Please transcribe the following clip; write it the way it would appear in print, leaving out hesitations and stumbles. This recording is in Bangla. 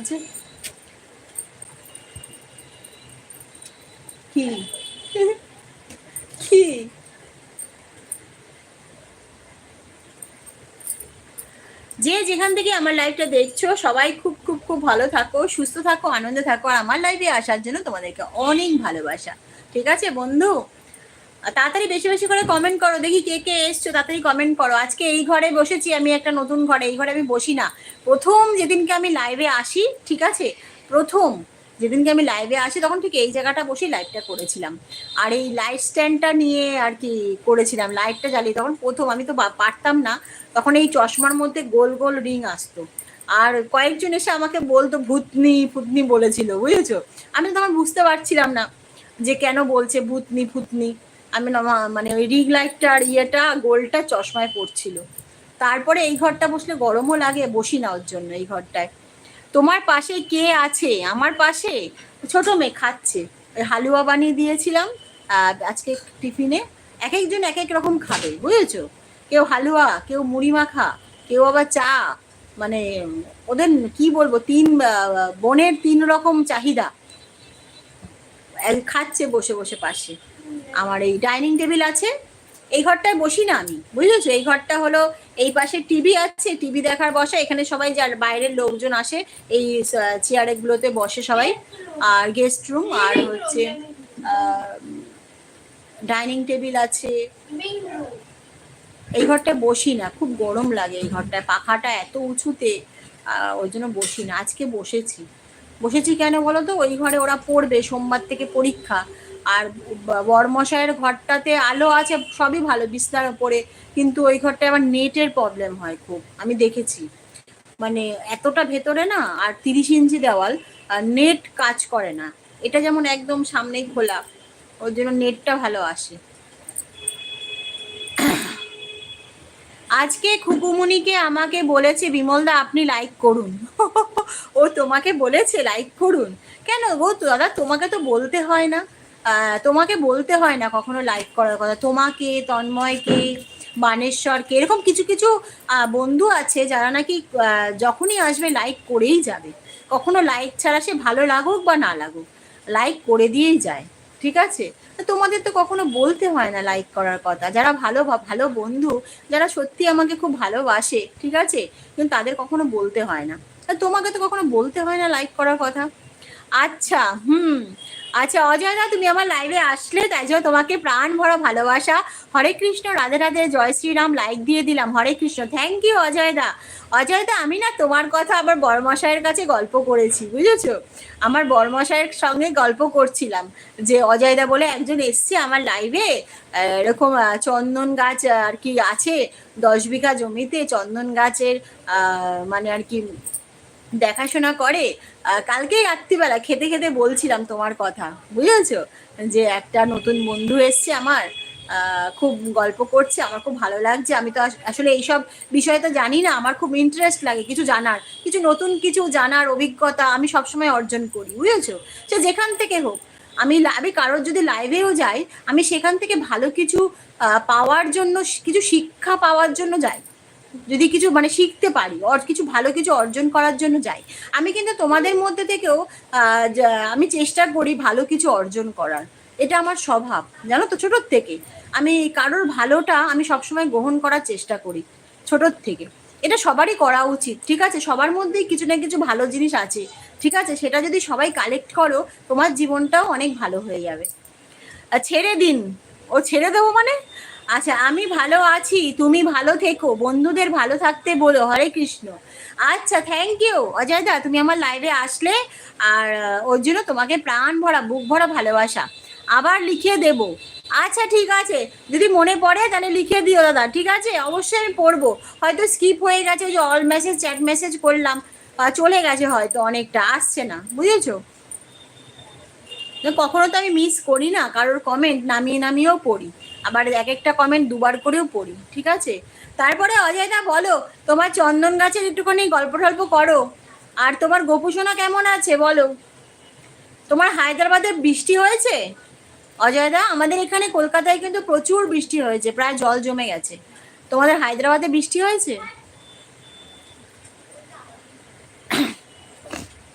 আছে কি কি যে যেখান থেকে আমার লাইভটা দেখছো সবাই খুব খুব খুব ভালো থাকো, সুস্থ থাকো, আনন্দে থাকো। আর আমার লাইভে আসার জন্য তোমাদেরকে অনেক ভালোবাসা। ঠিক আছে বন্ধু, তাড়াতাড়ি বেশি বেশি করে কমেন্ট করো, দেখি কে কে এসছো, তাড়াতাড়ি কমেন্ট করো। আজকে এই ঘরে বসেছি আমি, একটা নতুন ঘরে। এই ঘরে আমি বসি না। প্রথম যেদিনকে আমি লাইভে আসি, ঠিক আছে, প্রথম যেদিনকে আমি লাইভে আসি তখন ঠিক এই জায়গাটা বসে লাইভটা করেছিলাম। আর এই লাইট স্ট্যান্ডটা নিয়ে আর কি করেছিলাম, লাইটটা জ্বালিয়ে। তখন প্রথম আমি তো পারতাম না, তখন এই চশমার মধ্যে গোল গোল রিং আসতো। আর কয়েকজন এসে আমাকে বলতো ভূতনি ফুতনি বলেছিল, বুঝেছো। আমি তখন বুঝতে পারছিলাম না যে কেন বলছে ভূতনি ফুতনি। আমি মানে ওই রিং লাইটটার ইয়েটা গোলটা চশমায় পড়ছিল। তারপরে এই ঘরটা বসলে গরমও লাগে, বসি না ওর জন্য এই ঘরটায়। তোমার পাশে কে আছে? আমার পাশে ছোট মেয়ে খাচ্ছে। ওই হালুয়া বানিয়ে দিয়েছিলাম আজকে টিফিনে। এক একজন এক এক রকম খাবে, বুঝেছো। কেউ হালুয়া, কেউ মুড়ি মাখা, কেউ আবার চা। মানে ওদের কি বলবো, বোনের 3 রকম চাহিদা। খাচ্ছে বসে বসে পাশে। আমার এই ডাইনিং টেবিল আছে, এই ঘরটায় বসি না আমি, বুঝেছো। এই ঘরটা হলো, এই পাশে টিভি আছে, টিভি দেখার বসা। এখানে সবাই যার বাইরের লোকজন আসে এই চেয়ারে গুলোতে বসে সবাই। আর গেস্ট রুম, আর হচ্ছে ডাইনিং টেবিল আছে। এই ঘরটায় বসি না, খুব গরম লাগে এই ঘরটায়, পাখাটা এত উঁচুতে। ওই জন্য বসি না। আজকে বসেছি। বসেছি কেন বলো তো, ওই ঘরে ওরা পড়বে, সোমবার থেকে পরীক্ষা। আর বরমশাইয়ের ঘরটাতে আলো আছে, সবই ভালো বিছনার ওপরে, কিন্তু ওই ঘরটায় আবার নেটের প্রবলেম হয় খুব, আমি দেখেছি। মানে এতটা ভেতরে না, আর 30 ইঞ্চি দেওয়াল, আর নেট কাজ করে না। এটা যেমন একদম সামনেই খোলা, ওর জন্য নেটটা ভালো আসে। আজকে খুকুমুনিকে আমাকে বলেছে বিমলদা আপনি লাইক করুন। ও তোমাকে বলেছে লাইক করুন? কেন গো দাদা, তোমাকে তো বলতে হয় না। তোমাকে বলতে হয় না কখনো লাইক করার কথা। তোমাকে, তন্ময়কে, বানেশ্বরকে, এরকম কিছু কিছু বন্ধু আছে যারা নাকি যখনই আসবে লাইক করেই যাবে। কখনো লাইক ছাড়া সে ভালো লাগুক বা না লাগুক, লাইক করে দিয়েই যায়। ঠিক আছে, তোমাদের তো কখনো বলতে হয় না লাইক করার কথা। যারা ভালো ভালো বন্ধু, যারা সত্যি আমাকে খুব ভালোবাসে, ঠিক আছে, কিন্তু তাদের কখনো বলতে হয় না। তোমাকে তো কখনো বলতে হয় না লাইক করার কথা। আচ্ছা, আচ্ছা অজয়দা, তুমি আমার লাইভে আসলে তাই জন্য তোমাকে প্রাণ ভরা ভালোবাসা। হরে কৃষ্ণ, রাধে রাধে, জয় শ্রীরাম, লাইক দিয়ে দিলাম। হরে কৃষ্ণ, থ্যাংক ইউ অজয়দা। অজয়দা, আমি না তোমার কথা আবার বড়মশাইয়ের কাছে গল্প করেছি, বুঝেছো। আমার বড়মশাইয়ের সঙ্গে গল্প করছিলাম যে অজয়দা বলে একজন এসছে আমার লাইভে, এরকম চন্দন গাছ আর কি আছে 10 বিঘা জমিতে, চন্দন গাছের মানে আর কি দেখাশোনা করে। কালকেই রাত্রিবেলা খেতে খেতে বলছিলাম তোমার কথা, বুঝেছো, যে একটা নতুন বন্ধু এসছে আমার, খুব গল্প করছে, আমার খুব ভালো লাগছে। আমি তো আসলে এইসব বিষয়ে তো জানি না, আমার খুব ইন্টারেস্ট লাগে কিছু জানার, কিছু নতুন কিছু জানার অভিজ্ঞতা আমি সবসময় অর্জন করি, বুঝেছো। সে যেখান থেকে হোক, আমি কারোর যদি লাইভেও যাই, আমি সেখান থেকে ভালো কিছু পাওয়ার জন্য, কিছু শিক্ষা পাওয়ার জন্য যাই। যদি কিছু মানে শিখতে পারি, কিছু ভালো কিছু অর্জন করার জন্য যাই। আমি কিন্তু তোমাদের মধ্যে থেকেও আমি চেষ্টা করি ভালো কিছু অর্জন করার। এটা আমার স্বভাব, জানো তো, ছোটোর থেকে। আমি কারোর ভালোটা আমি সবসময় গ্রহণ করার চেষ্টা করি, ছোটোর থেকে। এটা সবারই করা উচিত, ঠিক আছে। সবার মধ্যেই কিছু না কিছু ভালো জিনিস আছে, ঠিক আছে। সেটা যদি সবাই কালেক্ট করো, তোমার জীবনটাও অনেক ভালো হয়ে যাবে। ছেড়ে দিন। ও ছেড়ে দেবো মানে? আচ্ছা, আমি ভালো আছি, তুমি ভালো থেকো, বন্ধুদের ভালো থাকতে বলো। হরে কৃষ্ণ। আচ্ছা, থ্যাংক ইউ অজয়দা, তুমি আমার লাইভে আসলে। আর ওর জন্য তোমাকে প্রাণ ভরা, বুক ভরা ভালোবাসা। আবার লিখিয়ে দেব। আচ্ছা ঠিক আছে, যদি মনে পড়ে তাহলে লিখে দিও দাদা, ঠিক আছে। অবশ্যই আমি পড়বো। হয়তো স্কিপ হয়ে গেছে, ওই যে অল মেসেজ, চ্যাট মেসেজ করলাম, চলে গেছে হয়তো, অনেকটা আসছে না, বুঝেছো। কখনো তো আমি মিস করি না কারোর কমেন্ট, নামিয়ে নামিয়েও পড়ি। আবার এক একটা কমেন্ট দুবার করেও পড়ি, ঠিক আছে। তারপরে অজয়দা বলো, তোমার চন্দন গাছের একটুখানি গল্প টল্প করো। আর তোমার গোপুসোনা কেমন আছে বলো। তোমার হায়দ্রাবাদে বৃষ্টি হয়েছে অজয়দা? আমাদের এখানে কলকাতায় কিন্তু প্রচুর বৃষ্টি হয়েছে, প্রায় জল জমে গেছে। তোমাদের হায়দ্রাবাদে বৃষ্টি হয়েছে?